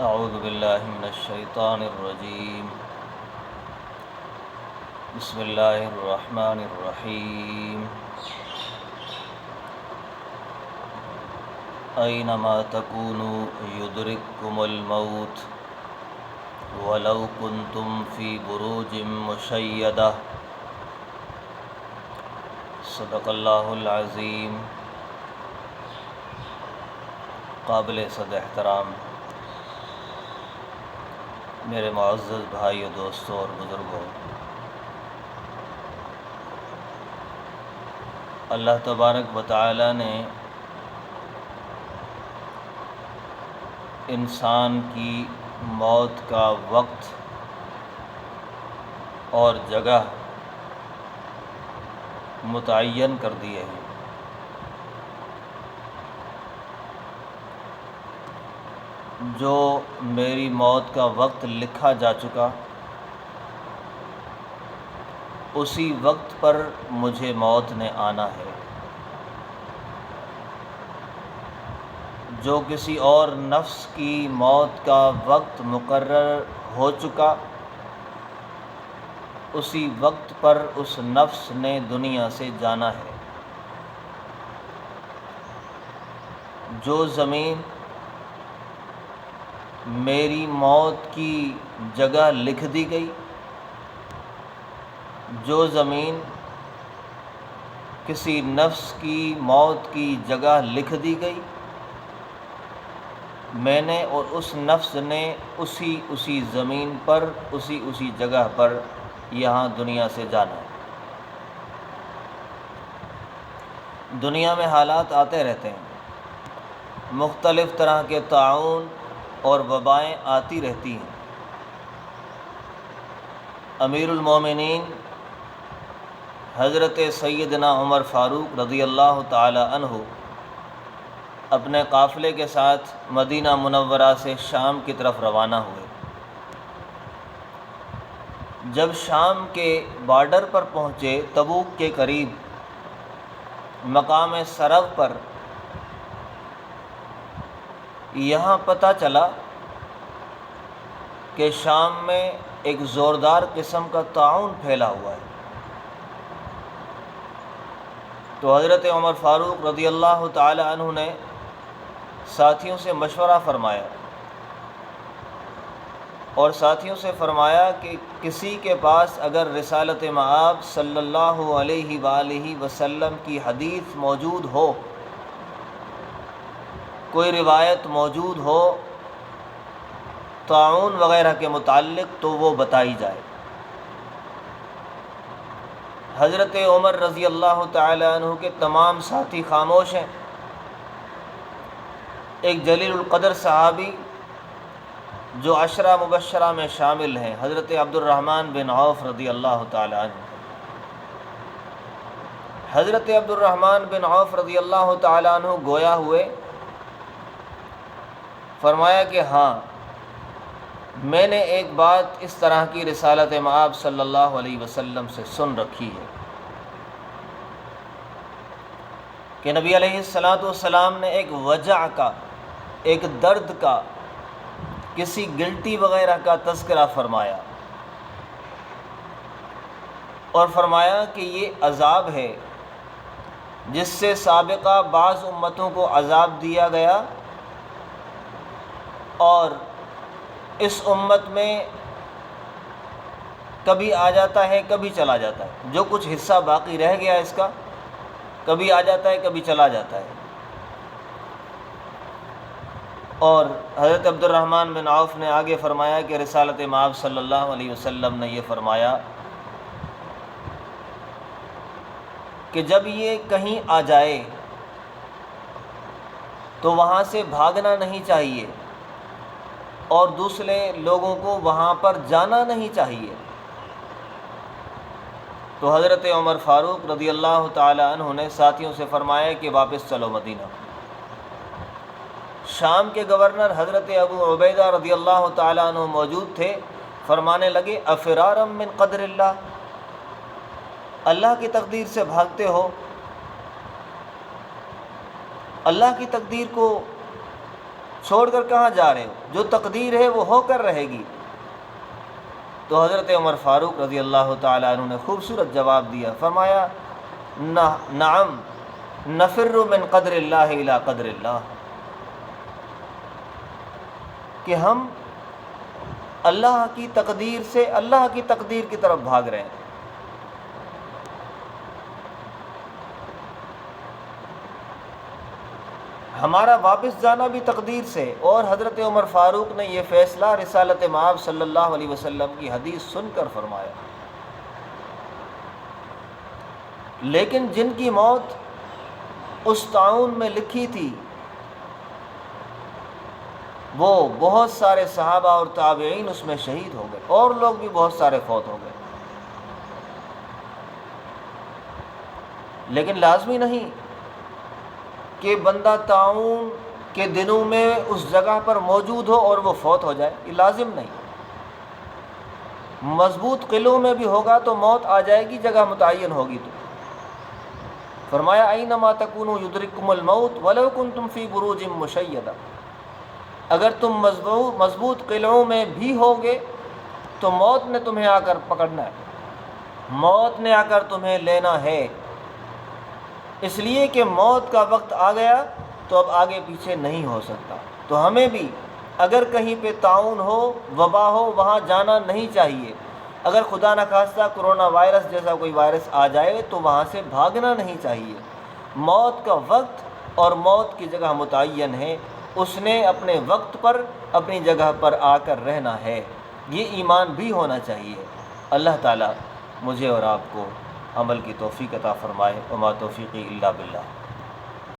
اعوذ باللہ من الشیطان الرجیم بسم اللہ الرحمن الرحیم اینما تکونوا یدرککم الموت ولو کنتم فی بروج مشیدہ صدق اللہ العظیم۔ قابل صد احترام میرے معزز بھائیو، دوستوں اور بزرگوں، اللہ تبارک و تعالی نے انسان کی موت کا وقت اور جگہ متعین کر دیے ہیں۔ جو میری موت کا وقت لکھا جا چکا، اسی وقت پر مجھے موت نے آنا ہے۔ جو کسی اور نفس کی موت کا وقت مقرر ہو چکا، اسی وقت پر اس نفس نے دنیا سے جانا ہے۔ جو زمین میری موت کی جگہ لکھ دی گئی، جو زمین کسی نفس کی موت کی جگہ لکھ دی گئی، میں نے اور اس نفس نے اسی زمین پر اسی جگہ پر یہاں دنیا سے جانا ہے۔ دنیا میں حالات آتے رہتے ہیں، مختلف طرح کے طاعون اور وبائیں آتی رہتی ہیں۔ امیر المومنین حضرت سیدنا عمر فاروق رضی اللہ تعالی عنہ اپنے قافلے کے ساتھ مدینہ منورہ سے شام کی طرف روانہ ہوئے۔ جب شام کے بارڈر پر پہنچے، تبوک کے قریب مقام سرغ پر، یہاں پتہ چلا کہ شام میں ایک زوردار قسم کا طاعون پھیلا ہوا ہے۔ تو حضرت عمر فاروق رضی اللہ تعالی عنہ نے ساتھیوں سے مشورہ فرمایا اور ساتھیوں سے فرمایا کہ کسی کے پاس اگر رسالت مآب صلی اللہ علیہ وآلہ وسلم کی حدیث موجود ہو، کوئی روایت موجود ہو طاعون وغیرہ کے متعلق، تو وہ بتائی جائے۔ حضرت عمر رضی اللہ تعالی عنہ کے تمام ساتھی خاموش ہیں۔ ایک جلیل القدر صحابی جو عشرہ مبشرہ میں شامل ہیں، حضرت عبد الرحمن بن عوف رضی اللہ تعالی عنہ، حضرت عبد الرحمن بن عوف رضی اللہ تعالی عنہ گویا ہوئے، فرمایا کہ ہاں، میں نے ایک بات اس طرح کی رسالت مآب صلی اللہ علیہ وسلم سے سن رکھی ہے کہ نبی علیہ السلام نے ایک وجع کا، ایک درد کا، کسی گلٹی وغیرہ کا تذکرہ فرمایا اور فرمایا کہ یہ عذاب ہے جس سے سابقہ بعض امتوں کو عذاب دیا گیا، اور اس امت میں کبھی آ جاتا ہے، کبھی چلا جاتا ہے۔ جو کچھ حصہ باقی رہ گیا اس کا، کبھی آ جاتا ہے، کبھی چلا جاتا ہے۔ اور حضرت عبد الرحمن بن عوف نے آگے فرمایا کہ رسالت مآب صلی اللہ علیہ وسلم نے یہ فرمایا کہ جب یہ کہیں آ جائے تو وہاں سے بھاگنا نہیں چاہیے اور دوسرے لوگوں کو وہاں پر جانا نہیں چاہیے۔ تو حضرت عمر فاروق رضی اللہ تعالی عنہ نے ساتھیوں سے فرمایا کہ واپس چلو مدینہ۔ شام کے گورنر حضرت ابو عبیدہ رضی اللہ تعالی عنہ موجود تھے، فرمانے لگے افرارا من قدر اللہ، اللہ کی تقدیر سے بھاگتے ہو؟ اللہ کی تقدیر کو چھوڑ کر کہاں جا رہے ہو؟ جو تقدیر ہے وہ ہو کر رہے گی۔ تو حضرت عمر فاروق رضی اللہ تعالیٰ عنہ نے خوبصورت جواب دیا، فرمایا نعم نفر من قدر اللہ الی قدر اللہ، کہ ہم اللہ کی تقدیر سے اللہ کی تقدیر کی طرف بھاگ رہے ہیں۔ ہمارا واپس جانا بھی تقدیر سے، اور حضرت عمر فاروق نے یہ فیصلہ رسالت مآب صلی اللہ علیہ وسلم کی حدیث سن کر فرمایا۔ لیکن جن کی موت اس طاعون میں لکھی تھی، وہ بہت سارے صحابہ اور تابعین اس میں شہید ہو گئے، اور لوگ بھی بہت سارے فوت ہو گئے۔ لیکن لازمی نہیں کہ بندہ طاعون کے دنوں میں اس جگہ پر موجود ہو اور وہ فوت ہو جائے، یہ لازم نہیں۔ مضبوط قلعوں میں بھی ہوگا تو موت آ جائے گی، جگہ متعین ہوگی تو۔ فرمایا اینما تکونوا یدرککم الموت ولو کنتم فی بروج مشیدہ، اگر تم مضبوط قلعوں میں بھی ہوگے تو موت نے تمہیں آ کر پکڑنا ہے، موت نے آ کر تمہیں لینا ہے، اس لیے کہ موت کا وقت آ گیا تو اب آگے پیچھے نہیں ہو سکتا۔ تو ہمیں بھی اگر کہیں پہ طاعون ہو، وبا ہو، وہاں جانا نہیں چاہیے۔ اگر خدا نخواستہ کرونا وائرس جیسا کوئی وائرس آ جائے تو وہاں سے بھاگنا نہیں چاہیے۔ موت کا وقت اور موت کی جگہ متعین ہے، اس نے اپنے وقت پر اپنی جگہ پر آ کر رہنا ہے، یہ ایمان بھی ہونا چاہیے۔ اللہ تعالیٰ مجھے اور آپ کو عمل کی توفیق عطا فرمائے۔ وما توفیقی الا باللہ۔